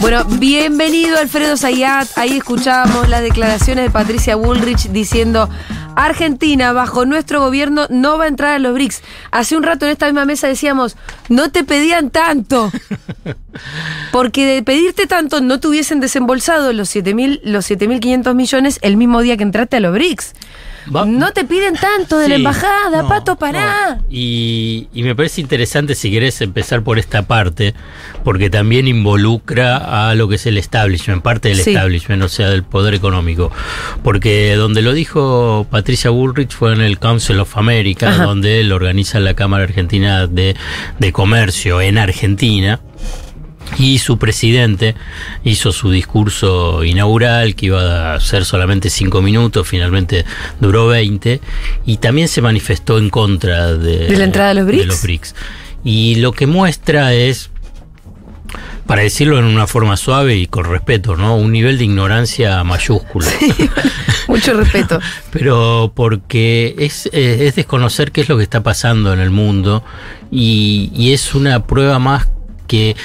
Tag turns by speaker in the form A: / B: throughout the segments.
A: Bueno, bienvenido Alfredo Zayat. Ahí escuchábamos las declaraciones de Patricia Bullrich diciendo: Argentina, bajo nuestro gobierno, no va a entrar a los BRICS. Hace un rato en esta misma mesa decíamos, no te pedían tanto. Porque de pedirte tanto no te hubiesen desembolsado los 7.500 millones el mismo día que entraste a los BRICS. No te piden tanto de la embajada, Pato, pará.
B: No. Y me parece interesante, si querés, empezar por esta parte, porque también involucra a lo que es el establishment, parte del establishment, o sea, del poder económico. Porque donde lo dijo Patricia Bullrich fue en el Council of America, donde él organiza la Cámara Argentina de Comercio en Argentina. Y su presidente hizo su discurso inaugural, que iba a ser solamente 5 minutos, finalmente duró 20, y también se manifestó en contra de
A: la entrada de los
B: BRICS. Y lo que muestra es, para decirlo en una forma suave y con respeto, ¿no?, un nivel de ignorancia mayúsculo.
A: Sí, mucho respeto.
B: Pero porque es desconocer qué es lo que está pasando en el mundo, y es una prueba más que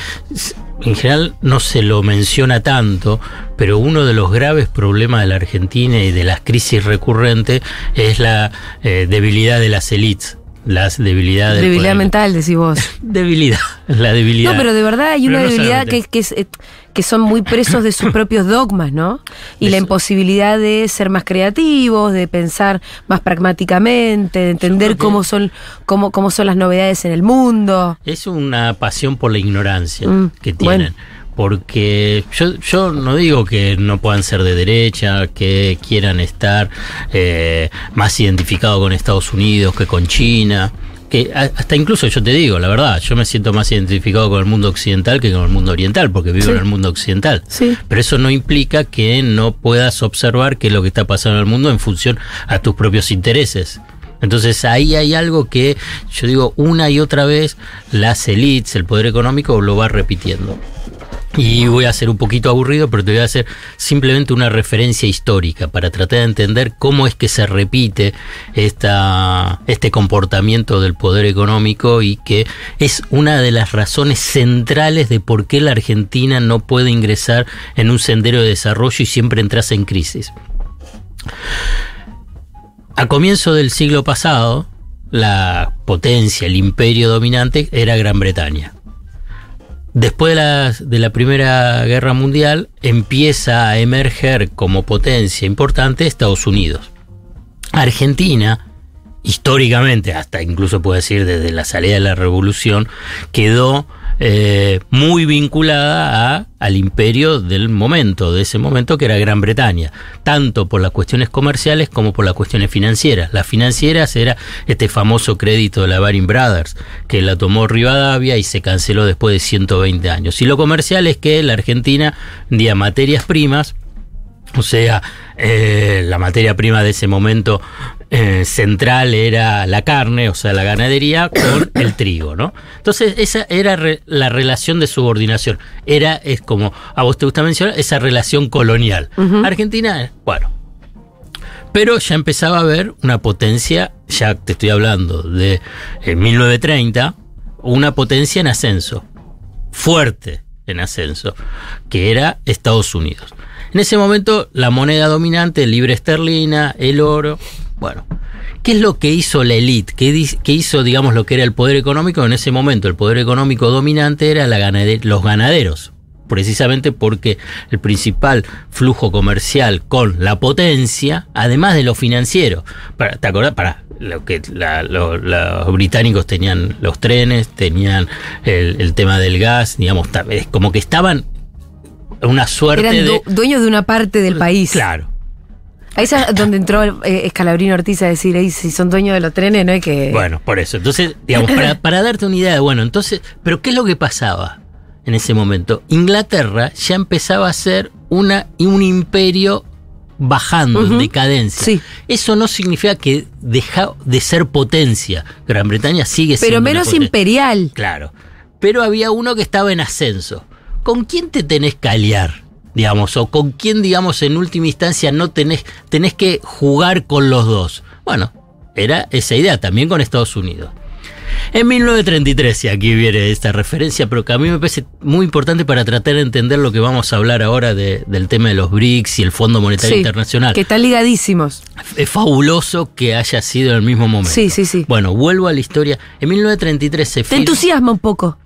B: en general no se lo menciona tanto, pero uno de los graves problemas de la Argentina y de las crisis recurrentes es la debilidad de las élites. Debilidad
A: mental, decís vos.
B: La debilidad.
A: No, pero de verdad hay una debilidad que son muy presos de sus propios dogmas, ¿no? Y la imposibilidad de ser más creativos, de pensar más pragmáticamente, de entender cómo son las novedades en el mundo.
B: Es una pasión por la ignorancia que tienen. Bueno. Porque yo no digo que no puedan ser de derecha, que quieran estar más identificados con Estados Unidos que con China, que hasta incluso yo te digo, la verdad, yo me siento más identificado con el mundo occidental que con el mundo oriental, porque vivo en el mundo occidental. Sí. Pero eso no implica que no puedas observar qué es lo que está pasando en el mundo en función a tus propios intereses. Entonces ahí hay algo que yo digo una y otra vez, las élites, el poder económico lo va repitiendo. Y voy a ser un poquito aburrido, pero te voy a hacer simplemente una referencia histórica para tratar de entender cómo es que se repite este comportamiento del poder económico, y que es una de las razones centrales de por qué la Argentina no puede ingresar en un sendero de desarrollo y siempre entras en crisis. A comienzo del siglo pasado, la potencia, el imperio dominante era Gran Bretaña. Después de la Primera Guerra Mundial empieza a emerger como potencia importante Estados Unidos. Argentina, históricamente, hasta incluso puedo decir desde la salida de la Revolución, quedó muy vinculada al imperio de ese momento, que era Gran Bretaña, tanto por las cuestiones comerciales como por las cuestiones financieras. Las financieras era este famoso crédito de la Baring Brothers, que la tomó Rivadavia y se canceló después de 120 años. Y lo comercial es que la Argentina vendía materias primas, o sea, la materia prima de ese momento central era la carne, o sea, la ganadería, con el trigo, ¿no? Entonces esa era la relación de subordinación. Es como a vos te gusta mencionar, esa relación colonial. Argentina, bueno. Pero ya empezaba a haber una potencia, ya te estoy hablando de 1930, una potencia en ascenso, fuerte en ascenso, que era Estados Unidos. En ese momento, la moneda dominante, el libre esterlina, el oro. Bueno, ¿qué es lo que hizo la élite? ¿Qué hizo, digamos, lo que era el poder económico? En ese momento, el poder económico dominante era los ganaderos. Precisamente porque el principal flujo comercial con la potencia, además de lo financiero. ¿Te acordás? Los británicos tenían los trenes, tenían el tema del gas, digamos, es como que estaban una suerte
A: eran dueños de una parte del país.
B: Claro.
A: Ahí es donde entró Scalabrini Ortiz a decir, si son dueños de los trenes, no hay que...
B: Bueno, por eso. Entonces, digamos, para darte una idea, bueno, entonces, ¿pero qué es lo que pasaba en ese momento? Inglaterra ya empezaba a ser un imperio bajando, en decadencia. Sí. Eso no significa que deja de ser potencia. Gran Bretaña sigue siendo...
A: Pero menos imperial.
B: Claro. Pero había uno que estaba en ascenso. ¿Con quién te tenés que aliar? Digamos, o con quién, digamos, en última instancia no tenés que jugar con los dos. Bueno, era esa idea, también con Estados Unidos. En 1933, y aquí viene esta referencia, pero que a mí me parece muy importante para tratar de entender lo que vamos a hablar ahora del tema de los BRICS y el Fondo Monetario Internacional.
A: Que están ligadísimos.
B: Es fabuloso que haya sido en el mismo momento.
A: Sí.
B: Bueno, vuelvo a la historia. En 1933 se
A: Te entusiasma un poco.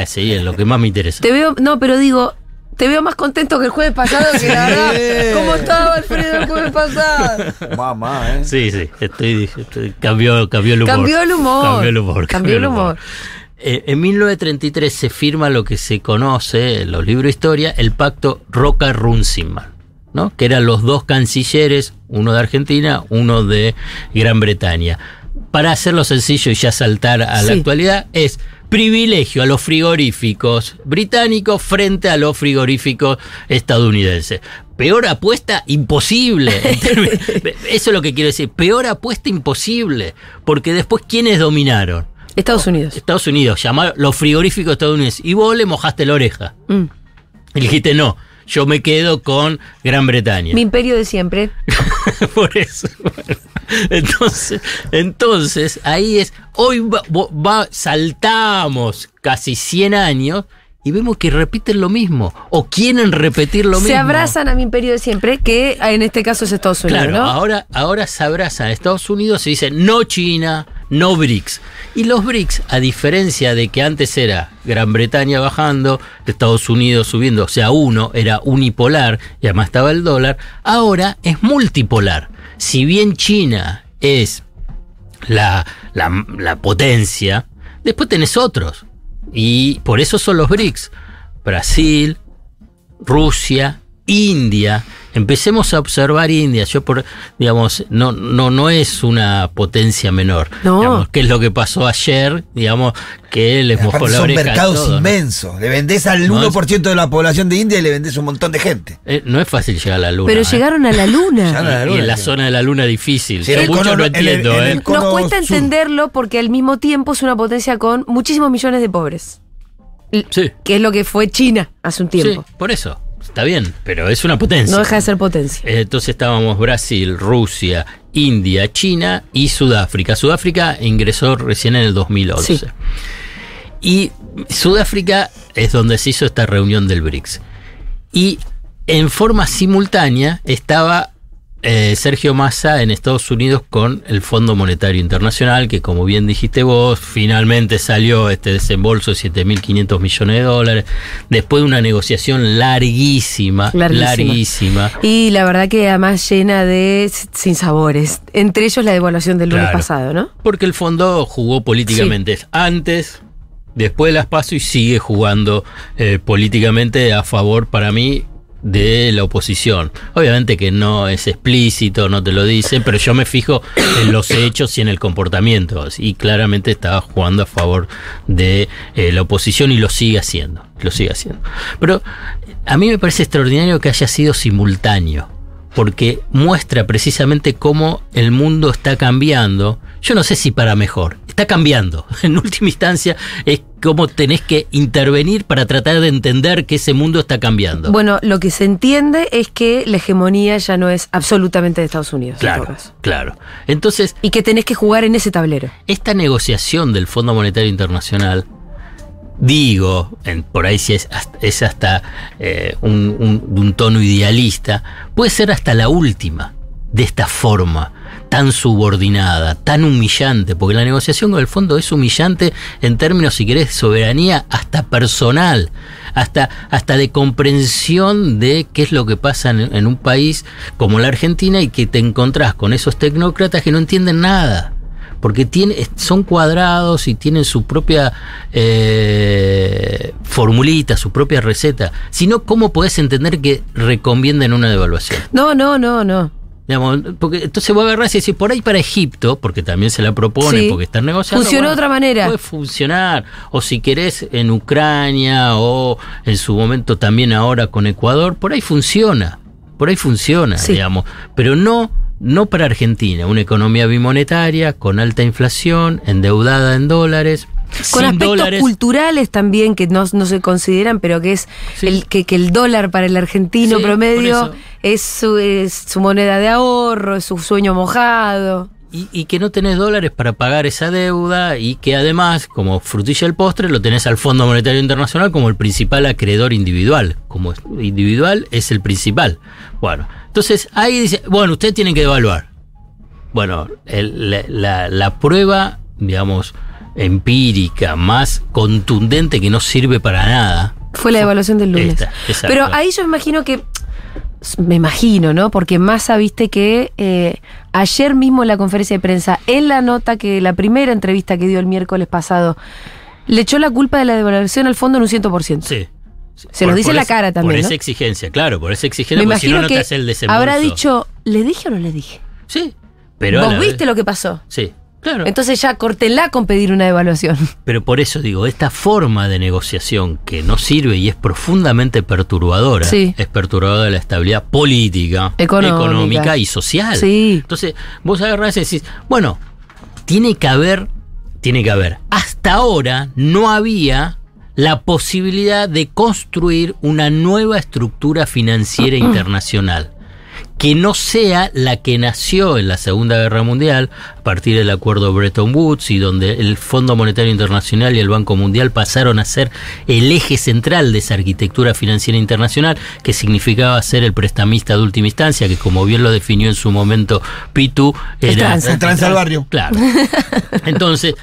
B: Sí, es lo que más me interesa.
A: Te veo más contento que el jueves pasado, que la verdad, ¿cómo estaba Alfredo el jueves pasado?
C: Mamá,
B: Sí, cambió el humor.
A: Cambió el humor.
B: En 1933 se firma lo que se conoce en los libros de historia, el pacto Roca-Runciman, ¿no? Que eran los dos cancilleres, uno de Argentina, uno de Gran Bretaña. Para hacerlo sencillo y ya saltar a la actualidad, es privilegio a los frigoríficos británicos frente a los frigoríficos estadounidenses. Peor apuesta imposible. Eso es lo que quiero decir. Peor apuesta imposible. Porque después, ¿quiénes dominaron?
A: Estados Unidos.
B: Estados Unidos, llamaron los frigoríficos estadounidenses. Y vos le mojaste la oreja. Y dijiste, no, yo me quedo con Gran Bretaña.
A: Mi imperio de siempre.
B: Por eso. Entonces, ahí es, hoy saltamos casi 100 años y vemos que repiten lo mismo, o quieren repetir lo mismo.
A: Se abrazan a mi imperio de siempre, que en este caso es Estados Unidos,
B: claro,
A: ¿no?
B: ahora se abrazan a Estados Unidos y dicen, no China, no BRICS. Y los BRICS, a diferencia de que antes era Gran Bretaña bajando, Estados Unidos subiendo, o sea, uno era unipolar y además estaba el dólar, ahora es multipolar. Si bien China es la potencia, después tenés otros. Y por eso son los BRICS. Brasil, Rusia, India. Empecemos a observar India. No es una potencia menor.
A: No.
B: Digamos, ¿qué es lo que pasó ayer? Digamos, que les mojó la oreja.
C: Son mercados
B: todo,
C: inmensos. ¿No? Le vendés al 1% de la población de India y le vendés un montón de gente.
B: No es fácil llegar a la luna.
A: Pero llegaron a la luna.
B: Y en la zona de la luna difícil.
C: Sí,
B: mucho no entiendo.
A: Nos cuesta entenderlo porque al mismo tiempo es una potencia con muchísimos millones de pobres.
B: Sí.
A: Que es lo que fue China hace un tiempo.
B: Sí, por eso. Está bien, pero es una potencia.
A: No deja de ser potencia.
B: Entonces estábamos Brasil, Rusia, India, China y Sudáfrica. Sudáfrica ingresó recién en el 2011. Sí. Y Sudáfrica es donde se hizo esta reunión del BRICS. Y en forma simultánea estaba Sergio Massa en Estados Unidos con el Fondo Monetario Internacional, que como bien dijiste vos, finalmente salió este desembolso de $7.500 millones, después de una negociación larguísima.
A: Y la verdad que además llena de sinsabores, entre ellos la devaluación del lunes pasado, ¿no?
B: Porque el fondo jugó políticamente antes, después de las PASO, y sigue jugando políticamente a favor, para mí, de la oposición. Obviamente que no es explícito, no te lo dicen, pero yo me fijo en los hechos y en el comportamiento, y claramente estaba jugando a favor de la oposición y lo sigue haciendo. Pero a mí me parece extraordinario que haya sido simultáneo, porque muestra precisamente cómo el mundo está cambiando. Yo no sé si para mejor, está cambiando. En última instancia es cómo tenés que intervenir para tratar de entender que ese mundo está cambiando.
A: Bueno, lo que se entiende es que la hegemonía ya no es absolutamente de Estados Unidos.
B: Claro. Entonces,
A: y que tenés que jugar en ese tablero.
B: Esta negociación del Fondo Monetario Internacional, digo, por ahí si es hasta un tono idealista, puede ser hasta la última de esta forma tan subordinada, tan humillante, porque la negociación con el fondo es humillante en términos, si querés, de soberanía hasta personal, hasta de comprensión de qué es lo que pasa en un país como la Argentina, y que te encontrás con esos tecnócratas que no entienden nada, porque son cuadrados y tienen su propia formulita, su propia receta. Si no, ¿cómo podés entender que recomienden una devaluación?
A: No.
B: Digamos, porque entonces vos agarrás y decís, por ahí para Egipto, porque también se la propone, porque están negociando.
A: Funcionó de otra manera.
B: Puede funcionar. O si querés en Ucrania, o en su momento también ahora con Ecuador, por ahí funciona, digamos. Pero no para Argentina, una economía bimonetaria, con alta inflación, endeudada en dólares.
A: Con aspectos culturales también que no se consideran, pero que es que el dólar para el argentino promedio es su moneda de ahorro, es su sueño mojado.
B: y que no tenés dólares para pagar esa deuda y que además, como frutilla del postre, lo tenés al Fondo Monetario Internacional como el principal acreedor individual. Como individual es el principal. Bueno, entonces ahí dice, bueno, ustedes tienen que devaluar. Bueno, la prueba, digamos, empírica, más contundente que no sirve para nada.
A: Fue la devaluación del lunes. Pero ahí yo me imagino, ¿no? Porque Massa, viste que ayer mismo en la conferencia de prensa, en la nota la primera entrevista que dio el miércoles pasado, le echó la culpa de la devaluación al fondo en un 100%.
B: Sí.
A: Se lo dice en la cara también,
B: por
A: ¿no?
B: esa exigencia, claro, por esa exigencia,
A: me
B: porque si no,
A: imagino
B: no te hace el desembolso.
A: Habrá dicho, ¿le dije o no le dije?
B: Sí, pero...
A: ¿Vos viste lo que pasó?
B: Sí, claro.
A: Entonces ya córtenla con pedir una devaluación.
B: Pero por eso digo, esta forma de negociación que no sirve y es profundamente perturbadora,
A: sí,
B: es perturbadora de la estabilidad política, económica y social.
A: Sí.
B: Entonces, vos agarrás y decís, bueno, tiene que haber. Hasta ahora no había la posibilidad de construir una nueva estructura financiera internacional que no sea la que nació en la Segunda Guerra Mundial a partir del acuerdo Bretton Woods, y donde el Fondo Monetario Internacional y el Banco Mundial pasaron a ser el eje central de esa arquitectura financiera internacional, que significaba ser el prestamista de última instancia, que como bien lo definió en su momento Pitu, era
C: el tranza al barrio.
B: Claro. Entonces,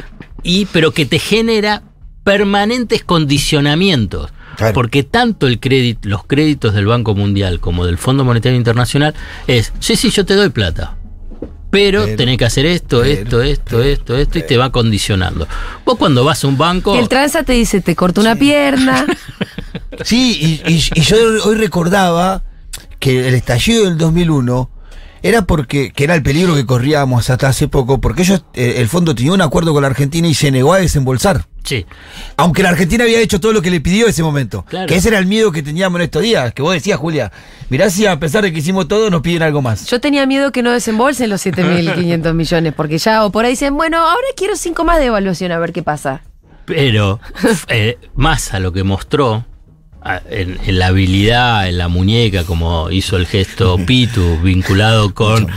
B: pero que te genera permanentes condicionamientos. Claro. Porque tanto los créditos del Banco Mundial como del Fondo Monetario Internacional es, sí, yo te doy plata, pero tenés que hacer esto, y te va condicionando. Vos cuando vas a un banco...
A: Y el tranza te dice, te corto una pierna.
C: Sí, y yo hoy recordaba que el estallido del 2001 era que era el peligro que corríamos hasta hace poco, porque ellos, el fondo tenía un acuerdo con la Argentina y se negó a desembolsar.
B: Sí.
C: Aunque la Argentina había hecho todo lo que le pidió en ese momento. Claro. Que ese era el miedo que teníamos en estos días. Que vos decías, Julia, mirá si a pesar de que hicimos todo, nos piden algo más.
A: Yo tenía miedo que no desembolsen los 7.500 millones, porque ya o por ahí dicen, bueno, ahora quiero 5 más de evaluación, a ver qué pasa.
B: Pero más a lo que mostró, en la habilidad, en la muñeca, como hizo el gesto Pitu, vinculado con...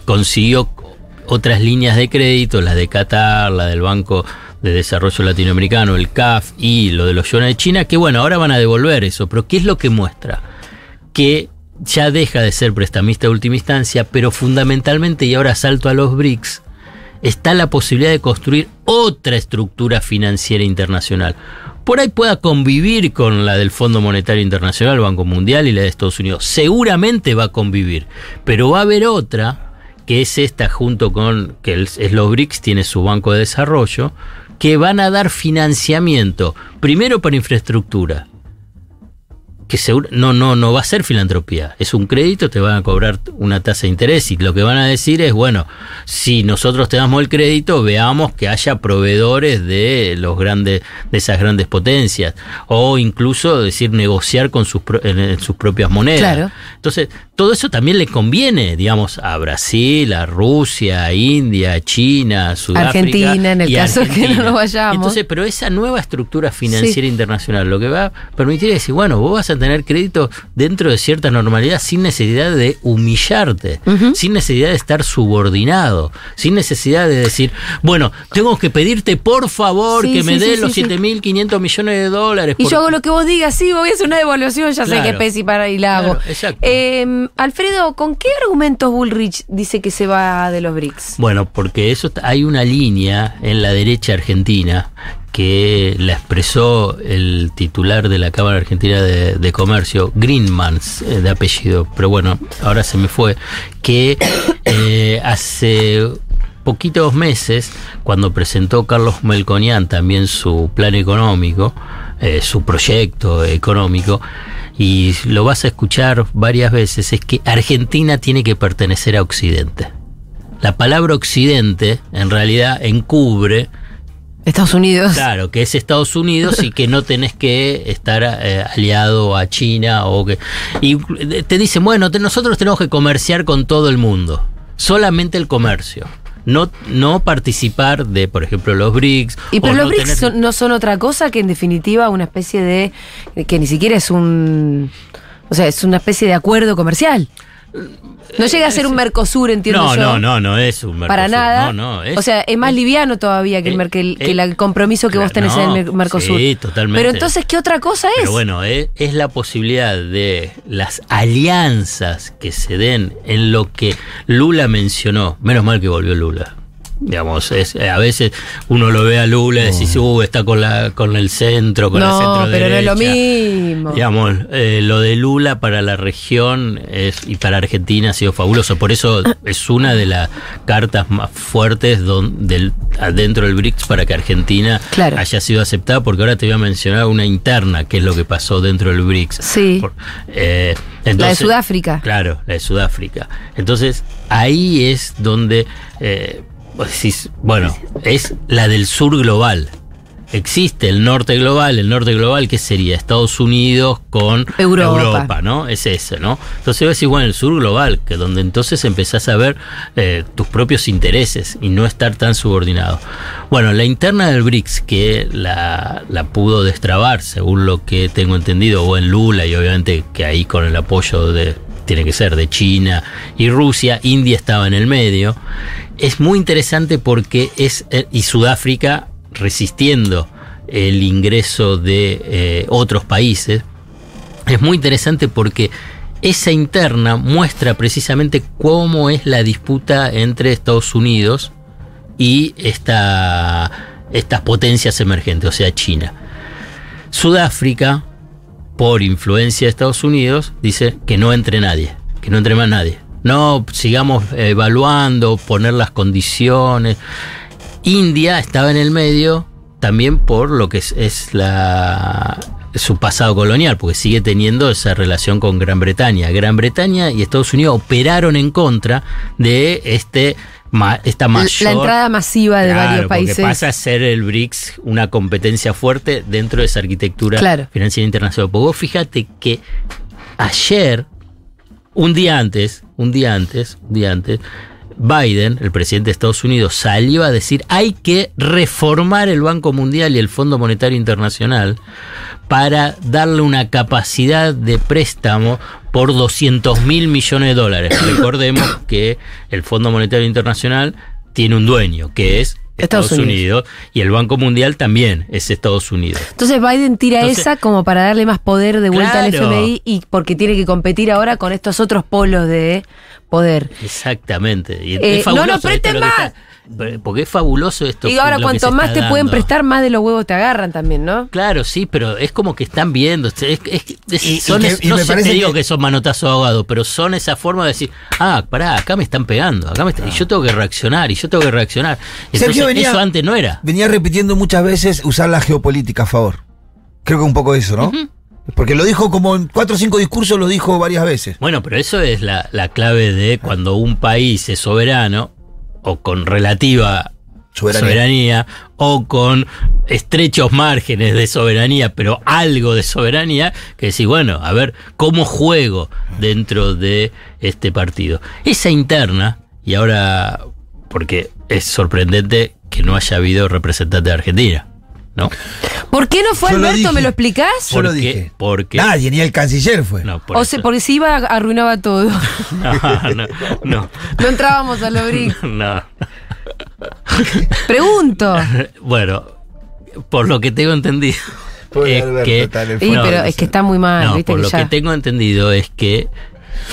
B: consiguió otras líneas de crédito, la de Qatar, la del Banco de Desarrollo Latinoamericano, el CAF, y lo de los yuanes de China, que bueno, ahora van a devolver eso, pero ¿qué es lo que muestra? Que ya deja de ser prestamista de última instancia, pero fundamentalmente, y ahora salto a los BRICS, está la posibilidad de construir otra estructura financiera internacional. Por ahí pueda convivir con la del Fondo Monetario Internacional, el Banco Mundial y la de Estados Unidos. Seguramente va a convivir, pero va a haber otra, que es esta, junto con que es los BRICS, tiene su Banco de Desarrollo, que van a dar financiamiento, primero para infraestructura, que no va a ser filantropía, es un crédito, te van a cobrar una tasa de interés, y lo que van a decir es, bueno, si nosotros te damos el crédito, veamos que haya proveedores de esas grandes potencias, o incluso decir negociar con en sus propias monedas.
A: Claro.
B: Entonces, todo eso también le conviene, digamos, a Brasil, a Rusia, a India, a China, a Sudáfrica,
A: Argentina, en el caso que no nos vayamos.
B: Entonces, pero esa nueva estructura financiera internacional lo que va a permitir es decir, bueno, vos vas a tener crédito dentro de cierta normalidad, sin necesidad de humillarte, sin necesidad de estar subordinado, sin necesidad de decir, bueno, tengo que pedirte por favor que me des los 7.500 millones de dólares.
A: Y yo hago lo que vos digas, sí, voy a hacer una devaluación, ya sé que es pesi para y la hago.
B: Exacto.
A: Alfredo, ¿con qué argumentos Bullrich dice que se va de los BRICS?
B: Bueno, porque hay una línea en la derecha argentina que la expresó el titular de la Cámara Argentina de Comercio, Greenmans, de apellido, pero bueno, ahora se me fue, que hace poquitos meses, cuando presentó Carlos Melconian también su plan económico, su proyecto económico, y lo vas a escuchar varias veces, es que Argentina tiene que pertenecer a Occidente. La palabra Occidente en realidad encubre
A: Estados Unidos.
B: Claro, que es Estados Unidos y que no tenés que estar aliado a China y te dicen, bueno, nosotros tenemos que comerciar con todo el mundo, solamente el comercio. No participar de, por ejemplo, los BRICS.
A: Pero los BRICS no son otra cosa que en definitiva una especie de, que ni siquiera es es una especie de acuerdo comercial. No llega a ser un Mercosur, entiendo yo.
B: No es un Mercosur.
A: Para nada.
B: No,
A: o sea, es más liviano todavía que el compromiso que vos tenés en el Mercosur.
B: Sí, totalmente.
A: Pero entonces, ¿qué otra cosa es?
B: Pero bueno, es la posibilidad de las alianzas que se den en lo que Lula mencionó. Menos mal que volvió Lula. Digamos, a veces uno lo ve a Lula y decís, está con el centro, con el centro
A: pero no es lo
B: derecha.
A: mismo.
B: Digamos, lo de Lula para la región y para Argentina ha sido fabuloso. Por eso es una de las cartas más fuertes dentro del BRICS para que Argentina haya sido aceptada, porque ahora te voy a mencionar una interna, que es lo que pasó dentro del BRICS.
A: Sí.
B: Entonces,
A: la de Sudáfrica.
B: Claro, la de Sudáfrica. Entonces, ahí es donde... vos decís, bueno, es la del sur global. Existe el norte global, ¿qué sería? Estados Unidos con Europa, ¿no? Es ese, ¿no? Entonces vos decís, bueno, el sur global, que donde entonces empezás a ver tus propios intereses y no estar tan subordinado. Bueno, la interna del BRICS, que la pudo destrabar, según lo que tengo entendido, o en Lula, y obviamente que ahí con el apoyo tiene que ser de China y Rusia, India estaba en el medio. Es muy interesante porque y Sudáfrica resistiendo el ingreso de otros países. Es muy interesante porque esa interna muestra precisamente cómo es la disputa entre Estados Unidos y estas potencias emergentes, o sea, China. Sudáfrica, por influencia de Estados Unidos, dice que no entre nadie, que no entre más nadie. No, sigamos evaluando, poner las condiciones. India estaba en el medio también por lo que es su pasado colonial, porque sigue teniendo esa relación con Gran Bretaña. Gran Bretaña y Estados Unidos operaron en contra de esta mayor...
A: La entrada masiva de varios países.
B: Porque pasa a ser el BRICS una competencia fuerte dentro de esa arquitectura financiera internacional. Porque vos fíjate que ayer, un día antes, Biden, el presidente de Estados Unidos, salió a decir hay que reformar el Banco Mundial y el Fondo Monetario Internacional para darle una capacidad de préstamo por $200.000 millones. Recordemos que el Fondo Monetario Internacional tiene un dueño, que es Estados Unidos, y el Banco Mundial también es Estados Unidos.
A: Entonces Biden tira esa como para darle más poder de vuelta al FMI, y porque tiene que competir ahora con estos otros polos de poder.
B: Exactamente. Y es fabuloso,
A: no nos presten más.
B: Porque es fabuloso esto.
A: Y ahora cuanto más te pueden prestar, más de los huevos te agarran también, ¿no?
B: Claro, sí, pero es como que están viendo. No te digo que son manotazos ahogados, pero son esa forma de decir, pará, acá me están pegando, y yo tengo que reaccionar, Entonces,
C: Sergio
B: eso antes no era.
C: Venía repitiendo muchas veces usar la geopolítica a favor. Creo que un poco eso, ¿no? Porque lo dijo como en 4 o 5 discursos, lo dijo varias veces.
B: Bueno, pero eso es la clave de cuando un país es soberano, o con relativa soberanía, o con estrechos márgenes de soberanía, pero algo de soberanía, que decís, bueno, a ver, ¿cómo juego dentro de este partido? Esa interna, y ahora, porque es sorprendente que no haya habido representante de Argentina, ¿no?
A: ¿Por qué no fue Alberto? ¿Me lo explicás?
C: Yo lo dije.
B: Porque
C: nadie, ni el canciller fue.
B: No,
A: porque si iba, arruinaba todo.
B: No.
A: No entrábamos a los BRICS.
B: No.
A: Pregunto.
B: Bueno, por lo que tengo entendido es que...
A: pero es que está muy mal.
B: No,
A: ¿viste?
B: Por lo que tengo entendido es que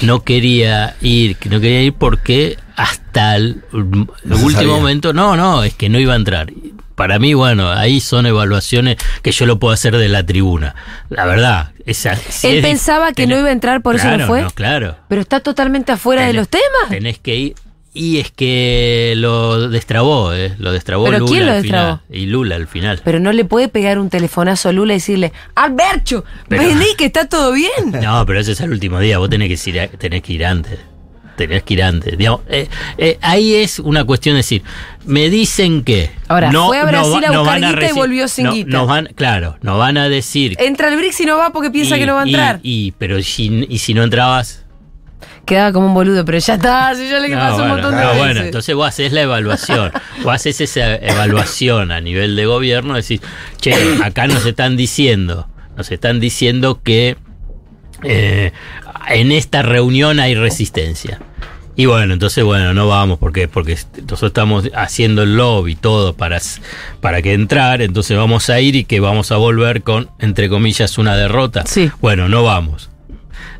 B: no quería ir porque hasta el último momento, es que no iba a entrar. Para mí, bueno, ahí son evaluaciones que yo lo puedo hacer de la tribuna. La verdad,
A: él pensaba que no iba a entrar, por eso no fue.
B: No, claro.
A: Pero está totalmente afuera de los temas.
B: Tenés que ir. Y es que lo destrabó, lo destrabó.
A: ¿Pero
B: Lula
A: quién lo
B: al
A: destrabó?
B: Final. Y Lula al final.
A: Pero no le puede pegar un telefonazo a Lula y decirle, Alberto, vení que está todo bien.
B: No, pero ese es el último día, vos tenés que ir antes. Digamos, ahí es una cuestión de decir, me dicen que
A: ahora fue a Brasil a buscar guita y volvió sin guita.
B: Nos van a decir,
A: entra el BRICS y no va porque piensa que no va a entrar.
B: Pero si no entrabas,
A: quedaba como un boludo, pero ya está, si ya le pasó un montón de veces.
B: Bueno, entonces vos haces la evaluación, vos haces esa evaluación a nivel de gobierno, decís, che, acá nos están diciendo que en esta reunión hay resistencia. Y bueno, entonces no vamos porque nosotros estamos haciendo el lobby todo para que entrar, entonces vamos a ir y que vamos a volver con, entre comillas, una derrota.
A: Sí.
B: Bueno, no vamos.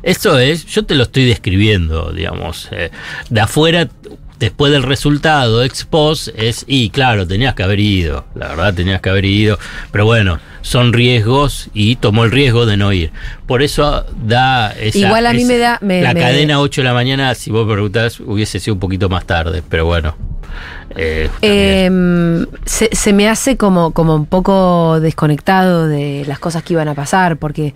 B: Esto es, yo te lo estoy describiendo, digamos, de afuera. Después del resultado ex post y claro, tenías que haber ido, la verdad tenías que haber ido, pero bueno, son riesgos y tomó el riesgo de no ir. Por eso da esa...
A: Igual a mí
B: la cadena 8 de la mañana, si vos preguntás, hubiese sido un poquito más tarde, pero bueno.
A: Se me hace como un poco desconectado de las cosas que iban a pasar, porque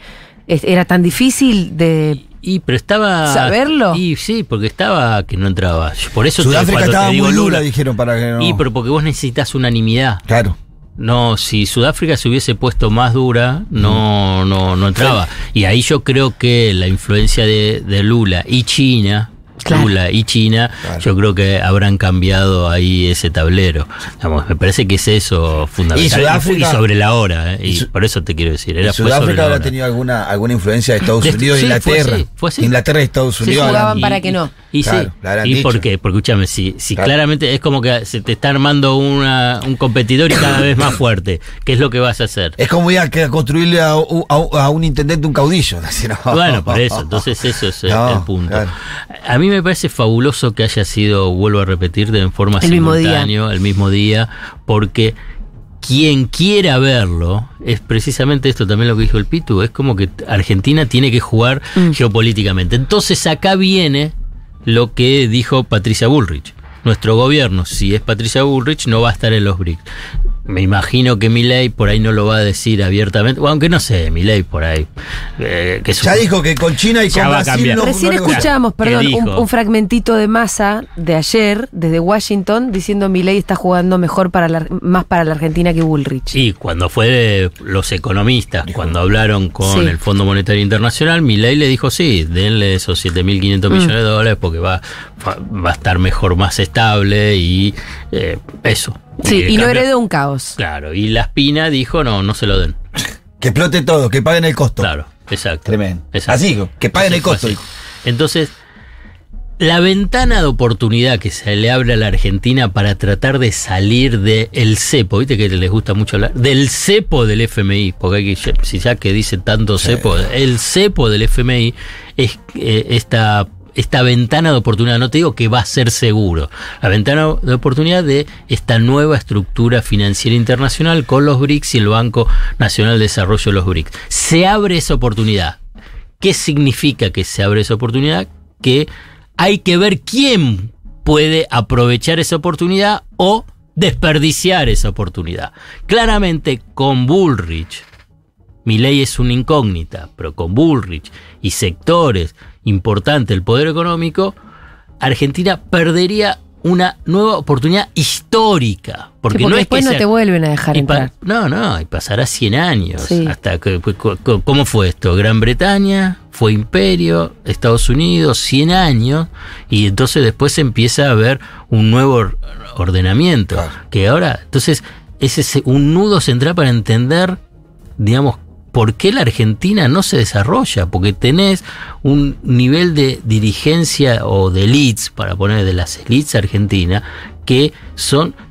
A: era tan difícil de...
B: pero estaba...
A: ¿saberlo?
B: Y sí, porque estaba que no entraba. Por eso
C: Sudáfrica estaba muy dura, dijeron, para que no...
B: pero porque vos necesitas unanimidad.
C: Claro.
B: No, si Sudáfrica se hubiese puesto más dura, no entraba. Sí. Y ahí yo creo que la influencia de Lula y China... Claro. Lula y China, claro. Yo creo que habrán cambiado ahí ese tablero. Digamos, me parece que es eso fundamental. Y sobre la hora, y por eso te quiero decir.
C: Sudáfrica habrá tenido alguna influencia de Estados Unidos e Inglaterra.
B: Fue así.
C: Inglaterra y Estados Unidos.
A: Se jugaban para que no.
B: Y claro, sí. ¿Y por qué? Porque escúchame, si claro. Claramente es como que se te está armando un competidor y cada vez más fuerte. ¿Qué es lo que vas a hacer?
C: Es como ir a construirle a un intendente un caudillo. Así, no.
B: Bueno, por eso. Entonces eso es el punto. Claro. A mí me parece fabuloso que haya sido, vuelvo a repetir, de forma simultánea, el mismo día, porque quien quiera verlo, es precisamente esto también lo que dijo el Pitu, es como que Argentina tiene que jugar geopolíticamente. Entonces acá viene lo que dijo Patricia Bullrich. Nuestro gobierno, si es Patricia Bullrich, no va a estar en los BRICS. Me imagino que Milei por ahí no lo va a decir abiertamente, o aunque no sé, Milei por ahí.
C: Ya dijo que con China y con Brasil no.
A: Recién escuchamos, perdón, un fragmentito de Massa de ayer, desde Washington, diciendo Milei está jugando mejor más para la Argentina que Bullrich.
B: Y cuando fue los economistas, cuando hablaron con el Fondo Monetario Internacional, Milei le dijo, sí, denle esos 7.500 millones de dólares porque va a estar mejor, más estable y eso.
A: Sí, y no heredó un caos.
B: Claro, y la Espina dijo, no se lo den.
C: Que explote todo, que paguen el costo.
B: Claro, exacto.
C: Tremendo.
B: Exacto.
C: Así, que paguen el costo.
B: Así. Entonces, la ventana de oportunidad que se le abre a la Argentina para tratar de salir del cepo, viste que les gusta mucho hablar, del cepo del FMI, porque hay que, si ya que dice tanto cepo, el cepo del FMI es esta ventana de oportunidad, no te digo que va a ser seguro, la ventana de oportunidad de esta nueva estructura financiera internacional con los BRICS y el Banco Nacional de Desarrollo de los BRICS. Se abre esa oportunidad. ¿Qué significa que se abre esa oportunidad? Que hay que ver quién puede aprovechar esa oportunidad o desperdiciar esa oportunidad. Claramente con Bullrich, Milei es una incógnita, pero con Bullrich y sectores importantes del poder económico, Argentina perdería una nueva oportunidad histórica. Porque no es
A: después
B: que
A: no te vuelven a dejar entrar.
B: Y pasará 100 años.
A: Sí.
B: Hasta que, ¿cómo fue esto? Gran Bretaña, fue imperio, Estados Unidos, 100 años, y entonces después empieza a haber un nuevo ordenamiento. Claro. Que ahora, entonces, ese es un nudo central para entender, digamos, ¿por qué la Argentina no se desarrolla? Porque tenés un nivel de dirigencia o de elites, para poner de las elites argentinas, que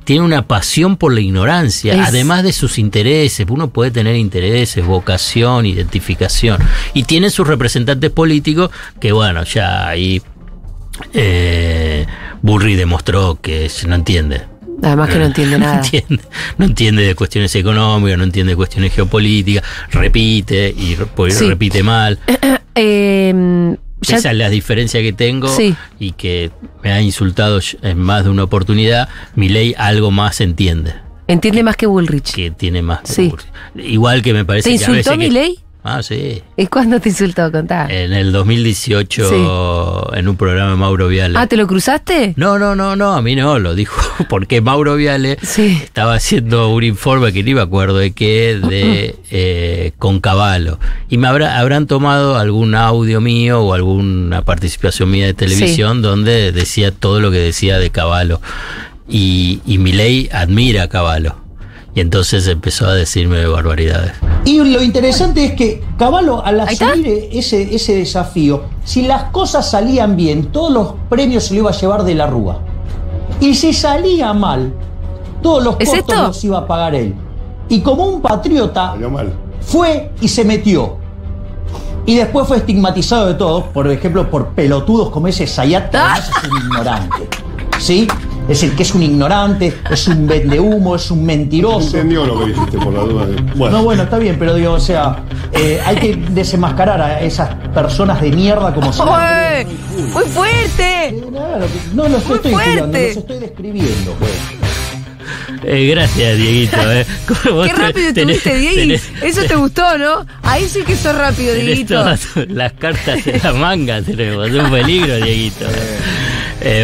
B: tienen una pasión por la ignorancia, además de sus intereses. Uno puede tener intereses, vocación, identificación, y tienen sus representantes políticos que, bueno, ya ahí Bullrich demostró que no entiende.
A: Además que no entiende nada.
B: No entiende de cuestiones económicas, no entiende de cuestiones geopolíticas, repite y repite mal. Esa es la diferencia que tengo y que me ha insultado en más de una oportunidad. Milei algo más entiende.
A: Entiende más que Bullrich.
B: Que tiene más que Bullrich. Igual que me parece
A: que
B: a veces...
A: ¿Te insultó Milei?
B: Sí.
A: ¿Y cuándo te insultó? Contá.
B: En el 2018, en un programa de Mauro Viale.
A: ¿Te lo cruzaste?
B: No, a mí no, lo dijo, porque Mauro Viale estaba haciendo un informe que ni me acuerdo de qué, con Cavallo. Y me habrán tomado algún audio mío o alguna participación mía de televisión donde decía todo lo que decía de Cavallo. Y Milei admira a Cavallo. Y entonces empezó a decirme barbaridades.
D: Y lo interesante es que Cavallo, al
A: Ahí está.
D: asumir ese desafío, si las cosas salían bien, todos los premios se lo iba a llevar de la Rúa. Y si salía mal, todos los
A: ¿Es
D: costos
A: esto?
D: los iba a pagar él. Y como un patriota,
E: Salió mal.
D: fue y se metió. Y después fue estigmatizado de todos, por ejemplo, por pelotudos como ese Zayat, que además es un ignorante. ¿Sí? Es el que es un ignorante, es un vendehumo, es un mentiroso.
E: Entendió lo que dijiste por la duda. Bueno,
D: No, bueno, está bien, pero digo, o sea, hay que desenmascarar a esas personas de mierda como se
A: ¡Uy! ¡Muy fuerte!
D: No los
A: Muy
D: estoy
A: fuerte.
D: jugando, los estoy describiendo, pues.
B: Gracias, Dieguito.
A: ¡Qué rápido estuviste, Diego! Eso te gustó, ¿no? Ahí sí que sos rápido,
B: Tenés
A: Dieguito.
B: todas las cartas en la manga, tenemos. Es un peligro, Dieguito.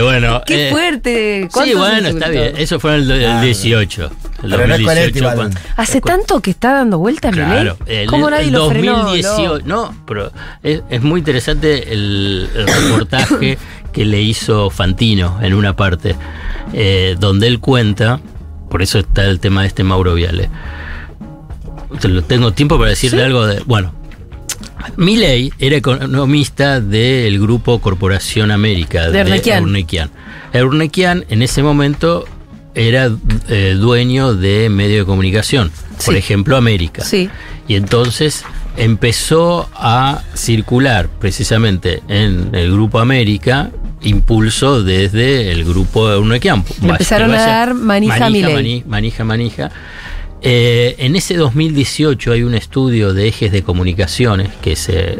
B: Bueno.
A: ¡Qué fuerte!
B: Sí,
A: ¿Cuántos
B: bueno,
A: insultos?
B: está bien. Eso fue en el 18. El
C: Pero no es con este,
B: 2018,
C: igual.
A: ¿Hace tanto que está dando vueltas,
B: Claro,
A: Milei? ¿Cómo nadie
B: el
A: lo frenó?
B: 2018, no, pero es muy interesante el reportaje que le hizo Fantino en una parte, donde él cuenta, por eso está el tema de este Mauro Viale. Tengo tiempo para decirle algo de... Bueno, Milei era economista del grupo Corporación América
A: De Urnequian.
B: Urnequian. Urnequian en ese momento era dueño de medios de comunicación, por
A: Sí.
B: ejemplo América.
A: Sí.
B: Y entonces empezó a circular precisamente en el Grupo América impulso desde el grupo Urnequian.
A: Le empezaron a dar manija a Milei.
B: Manija. En ese 2018 hay un estudio de ejes de comunicaciones que se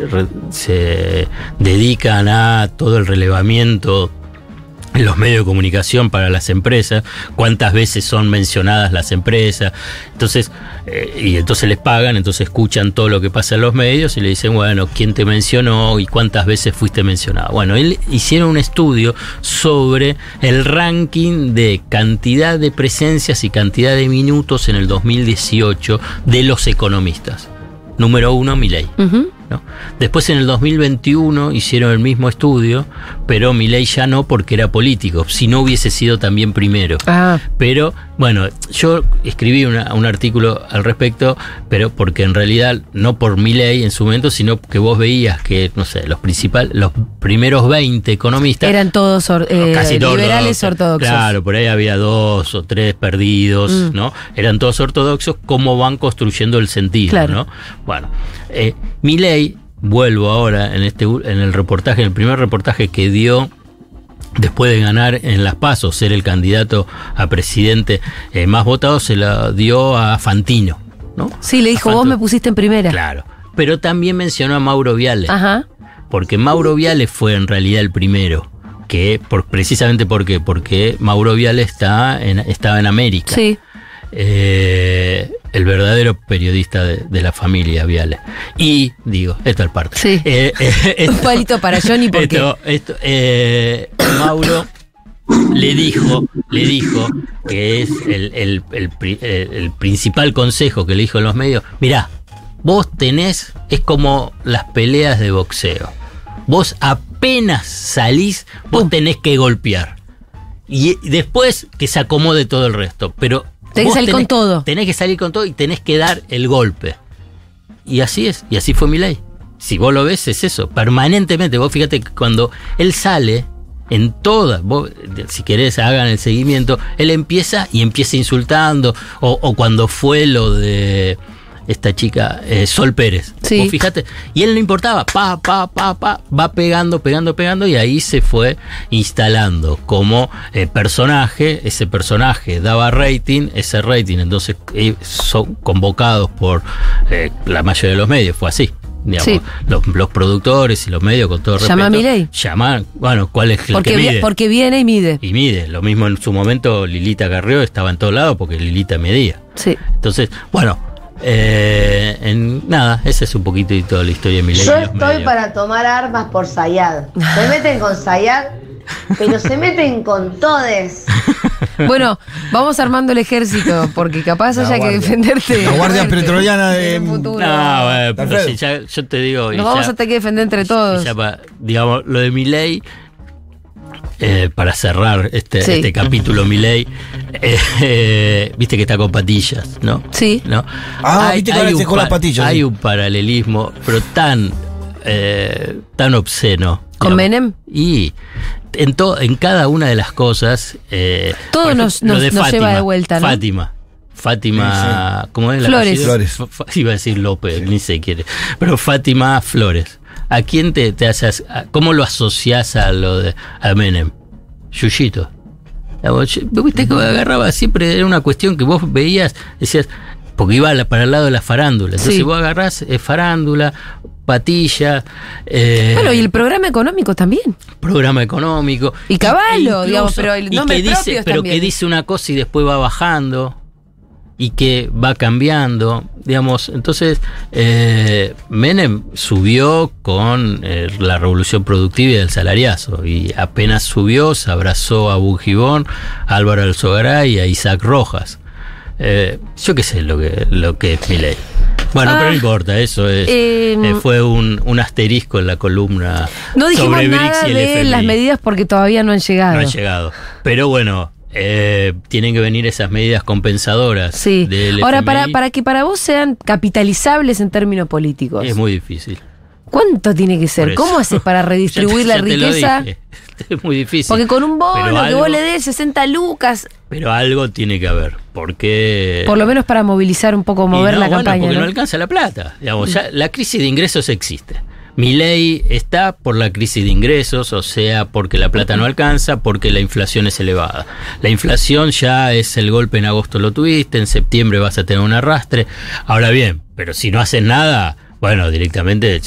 B: dedican a todo el relevamiento en los medios de comunicación para las empresas, cuántas veces son mencionadas las empresas, entonces les pagan, entonces escuchan todo lo que pasa en los medios y le dicen, bueno, quién te mencionó y cuántas veces fuiste mencionado. Bueno, hicieron un estudio sobre el ranking de cantidad de presencias y cantidad de minutos en el 2018 de los economistas. Número 1, Milei.
A: Ujú.
B: ¿No? Después en el 2021 hicieron el mismo estudio, pero Milei ya no porque era político, si no hubiese sido también primero.
A: Ah,
B: Pero bueno, yo escribí un artículo al respecto, pero porque en realidad no por Milei en su momento, sino que vos veías que, no sé, los primeros 20 economistas
A: eran todos
B: casi todos
A: liberales ortodoxos.
B: Claro, por ahí había 2 o 3 perdidos, ¿no? Eran todos ortodoxos, cómo van construyendo el sentido,
A: Claro.
B: ¿no? Bueno, Milei, vuelvo ahora en el reportaje, en el primer reportaje que dio después de ganar en las PASO, ser el candidato a presidente más votado, se lo dio a Fantino, ¿no?
A: Sí, le dijo,
B: A
A: vos
B: Fantino.
A: me pusiste en primera.
B: Claro, pero también mencionó a Mauro Viale.
A: Ajá.
B: Porque Mauro Viale fue en realidad el primero. Precisamente porque Mauro Viale estaba en América.
A: Sí.
B: El verdadero periodista de la familia Viale. Y, digo, esto es parte.
A: Sí. Un palito para Johnny porque...
B: Mauro le dijo que es el principal consejo que le dijo en los medios. Mirá, vos tenés, es como las peleas de boxeo. Vos apenas salís, vos tenés que golpear. Y después que se acomode todo el resto. Pero
A: Tenés que salir con todo.
B: Tenés que salir con todo y tenés que dar el golpe. Y así es, y así fue Milei. Si vos lo ves, es eso, permanentemente. Vos fíjate que cuando él sale, en todas, vos, si querés hagan el seguimiento, él empieza insultando, o cuando fue lo de esta chica, Sol Pérez.
A: Sí.
B: Vos fíjate, y él no importaba, va pegando, y ahí se fue instalando como personaje. Ese personaje daba rating, ese rating entonces son convocados por la mayoría de los medios, fue así. Digamos,
A: Sí.
B: los productores y los medios, con todo respeto,
A: Llama a Milei.
B: llaman, bueno, ¿cuál es el que mide?
A: Porque viene y mide.
B: Y mide, lo mismo en su momento Lilita Carrió estaba en todos lados porque Lilita medía.
A: Sí.
B: Entonces, bueno, nada, esa es un poquitito la historia de Milei.
F: Yo
B: y los
F: estoy
B: medios.
F: para tomar armas por Zayad. Se meten con Zayad, pero se meten con todes.
A: Bueno, vamos armando el ejército, porque capaz
C: La
A: haya que
C: guardia.
A: defenderte.
C: La guardia
A: fuerte
C: pretoriana de-
A: en el futuro.
B: No, bueno, pero
C: Alfredo.
B: si ya, yo te digo.
A: Nos vamos a tener que defender entre todos.
B: Digamos, lo de Milei para cerrar este capítulo, Milei, viste que está con patillas, ¿no?
A: Sí.
B: ¿No?
C: Viste que ahora se dejó las patillas.
B: Hay un paralelismo, pero tan obsceno.
A: ¿Con Menem?
B: Y en cada una de las cosas...
A: todo nos lleva de vuelta, ¿no?
B: Fátima,
C: sí.
B: ¿cómo es la
A: Flores.
B: Iba a decir López, ni se quiere. Pero Fátima Flores. ¿A quién te haces? ¿Cómo lo asociás a Menem? Yuyito. Viste que agarraba siempre, era una cuestión que vos veías, decías, porque iba para el lado de la farándula. Entonces
A: Sí.
B: vos agarrás farándula, patilla.
A: Bueno, y el programa económico también.
B: Programa económico.
A: Y Caballo,
B: incluso-
A: digamos, pero el nombre
B: que dice,
A: propios
B: pero
A: también.
B: que dice una cosa y después va bajando y que va cambiando, digamos. Entonces, Menem subió con la revolución productiva y el salariazo, y apenas subió se abrazó a Bujibón, a Álvaro Alzogaray y a Isaac Rojas. Yo qué sé lo que es Milei. Bueno, pero no importa, eso es fue un asterisco en la columna
A: No dijimos
B: sobre BRICS
A: nada
B: y el
A: de
B: FMI.
A: las medidas porque todavía no han llegado.
B: No han llegado. Pero bueno, tienen que venir esas medidas compensadoras
A: Sí.
B: del
A: Ahora,
B: FMI.
A: para que para vos sean capitalizables en términos políticos,
B: Es muy difícil.
A: ¿cuánto tiene que ser?
B: Por eso.
A: ¿Cómo haces para redistribuir la
B: Ya te lo
A: riqueza?
B: dije. Es muy difícil.
A: Porque con un bono
B: Pero
A: que
B: algo-
A: vos le des 60 lucas,
B: Pero algo tiene que haber. Porque.
A: por lo menos para movilizar un poco, mover
B: Y no,
A: la
B: bueno,
A: campaña,
B: porque
A: ¿no?
B: no alcanza la plata. Digamos, ya la crisis de ingresos existe. Milei está por la crisis de ingresos, o sea, porque la plata no alcanza, porque la inflación es elevada. La inflación ya es el golpe, en agosto lo tuviste, en septiembre vas a tener un arrastre. Ahora bien, pero si no haces nada, bueno, directamente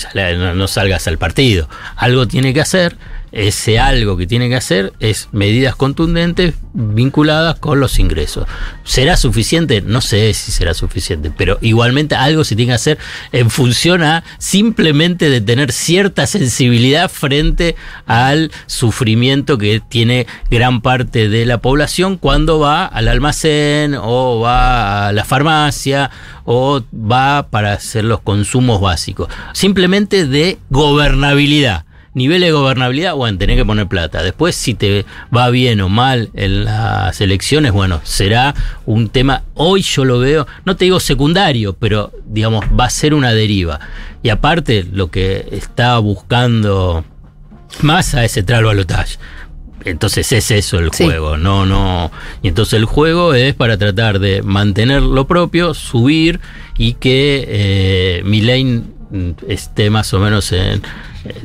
B: no salgas al partido. Algo tiene que hacer. Ese algo que tiene que hacer es medidas contundentes vinculadas con los ingresos. ¿Será suficiente? No sé si será suficiente, pero igualmente algo se tiene que hacer en función a simplemente de tener cierta sensibilidad frente al sufrimiento que tiene gran parte de la población cuando va al almacén o va a la farmacia o va para hacer los consumos básicos. Simplemente de gobernabilidad. Nivel de gobernabilidad, bueno, tenés que poner plata. Después, si te va bien o mal en las elecciones, bueno, será un tema, hoy yo lo veo, no te digo secundario, pero digamos, va a ser una deriva. Y aparte, lo que está buscando Massa es entrar al balotaje. Entonces es eso el
A: Sí.
B: juego, no. Y entonces el juego es para tratar de mantener lo propio, subir y que Milei esté más o menos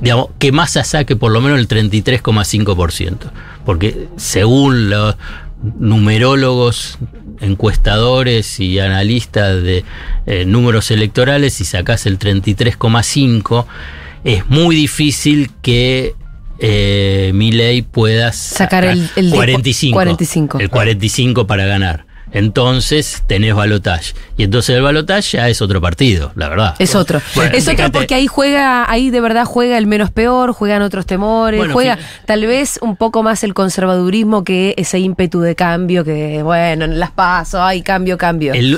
B: digamos, que Massa saque por lo menos el 33,5%. Porque según los numerólogos, encuestadores y analistas de números electorales, si sacás el 33,5%, es muy difícil que Milei pueda
A: Sacar el
B: 45. El 45 para ganar. Entonces tenés balotaje. Y entonces el balotaje ya es otro partido, la verdad.
A: Es otro.
B: Bueno,
A: es otro
B: fíjate.
A: porque ahí de verdad juega el menos peor, juegan otros temores,
B: Bueno,
A: juega tal vez un poco más el conservadurismo que ese ímpetu de cambio que, bueno, las paso, ay, cambio.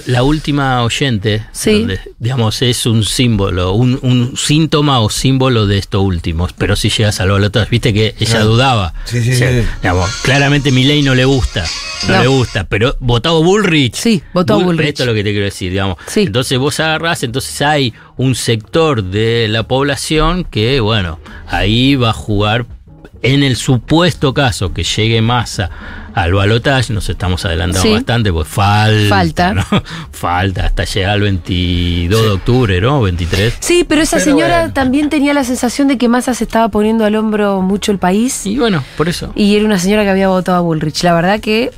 B: La última oyente,
A: Sí.
B: donde, digamos, es un símbolo, un síntoma o símbolo de esto último. Pero si llegas al balotaje, viste que ella
C: Claro.
B: dudaba.
C: Sí.
B: Digamos, claramente Milei no le gusta, pero votó Bullrich.
A: Sí, votó a Bullrich.
B: Esto es lo que te quiero decir, digamos.
A: Sí.
B: Entonces vos agarrás, entonces hay un sector de la población que, bueno, ahí va a jugar. En el supuesto caso que llegue Massa al balotaje, nos estamos adelantando
A: Sí.
B: bastante, pues falta. ¿no? Falta hasta llegar al 22 de octubre, ¿no? 23.
A: Sí, pero esa
C: Pero
A: señora
C: bueno.
A: también tenía la sensación de que Massa se estaba poniendo al hombro mucho el país
B: Y bueno, por eso.
A: y era una señora que había votado a Bullrich. La verdad que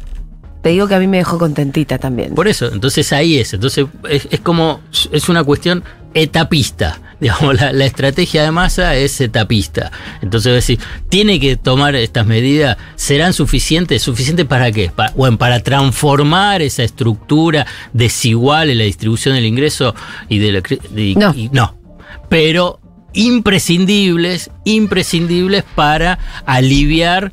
A: te digo que a mí me dejó contentita también.
B: Por eso, entonces ahí es. Entonces es como, es una cuestión etapista. Digamos, la estrategia de Massa es etapista. Entonces, es decir, tiene que tomar estas medidas. ¿Serán suficientes? ¿Suficientes para qué? Para transformar esa estructura desigual en la distribución del ingreso y de la
A: No.
B: no. Pero imprescindibles para aliviar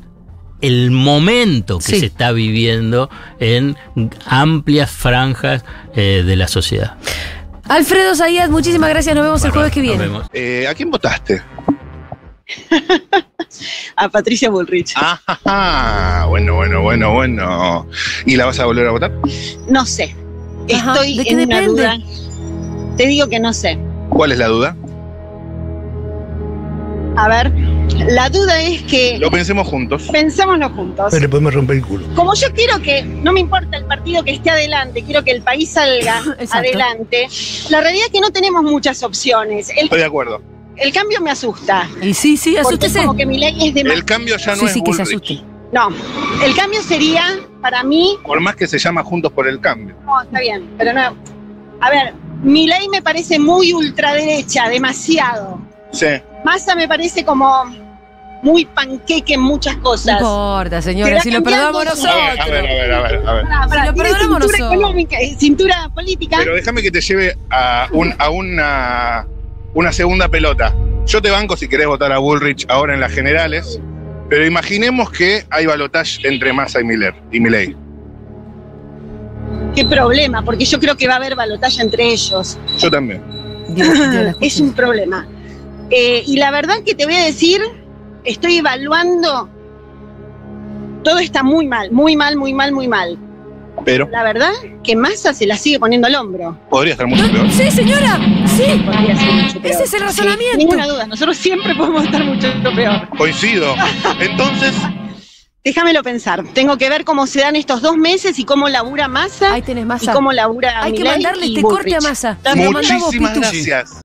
B: el momento que
A: Sí.
B: se está viviendo en amplias franjas de la sociedad.
A: Alfredo Zayat, muchísimas gracias. Nos vemos el jueves que
B: Nos
A: viene.
B: vemos.
E: ¿A quién votaste?
G: a Patricia Bullrich.
E: Ajá, bueno. ¿Y la vas a volver a votar?
G: No sé.
A: Ajá,
G: Estoy
A: ¿de qué
G: en una
A: depende?
G: duda. Te digo que no sé.
E: ¿Cuál es la duda?
G: A ver, la duda es que
E: Lo pensemos juntos.
G: pensámoslo juntos.
H: Le podemos romper el culo.
G: Como yo quiero que, no me importa el partido que esté adelante, quiero que el país salga
A: Exacto.
G: adelante, la realidad es que no tenemos muchas opciones.
E: Estoy de acuerdo.
G: El cambio me asusta.
A: Y sí,
G: Porque es
A: asústese.
G: como que mi ley es de
E: El cambio ya no
A: Sí,
E: es
A: sí, que se
E: Bullrich.
A: asuste.
G: No, el cambio sería, para mí,
E: Por más que se llama Juntos por el Cambio.
G: no, está bien, pero no. A ver, mi ley me parece muy ultraderecha, demasiado.
E: Sí.
G: Massa me parece como muy panqueque en muchas
A: No
G: cosas.
A: importa, señora,
G: Pero
A: si lo
G: cambiando
A: perdonamos
G: eso.
E: A ver.
G: Pará,
A: Si lo
G: tiene
A: perdonamos
G: cintura
A: nosotros.
G: económica, cintura política.
E: Pero déjame que te lleve a una segunda pelota. Yo te banco si querés votar a Bullrich ahora en las generales, pero imaginemos que hay balotaje entre Massa y Milei.
G: Qué problema, porque yo creo que va a haber balotaje entre ellos.
E: Yo también.
A: Dios, la
G: Es
A: escucho.
G: un problema. Y la verdad que te voy a decir, estoy evaluando, todo está muy mal.
E: Pero
G: La verdad que Massa se la sigue poniendo al hombro.
E: podría estar mucho peor.
A: Sí, señora, sí.
G: Podría ser mucho peor.
A: Ese es el razonamiento.
G: Sí, ninguna duda, nosotros siempre podemos estar mucho peor.
E: Coincido. Entonces,
G: Déjamelo pensar. Tengo que ver cómo se dan estos 2 meses y cómo labura Massa
A: Ahí tenés
G: y
A: Massa.
G: cómo labura
A: Hay que
G: Milei
A: mandarle
G: y
A: este corte a
G: Bullrich.
A: Massa. Lo mandamos,
E: muchísimas
A: Pitu.
E: gracias.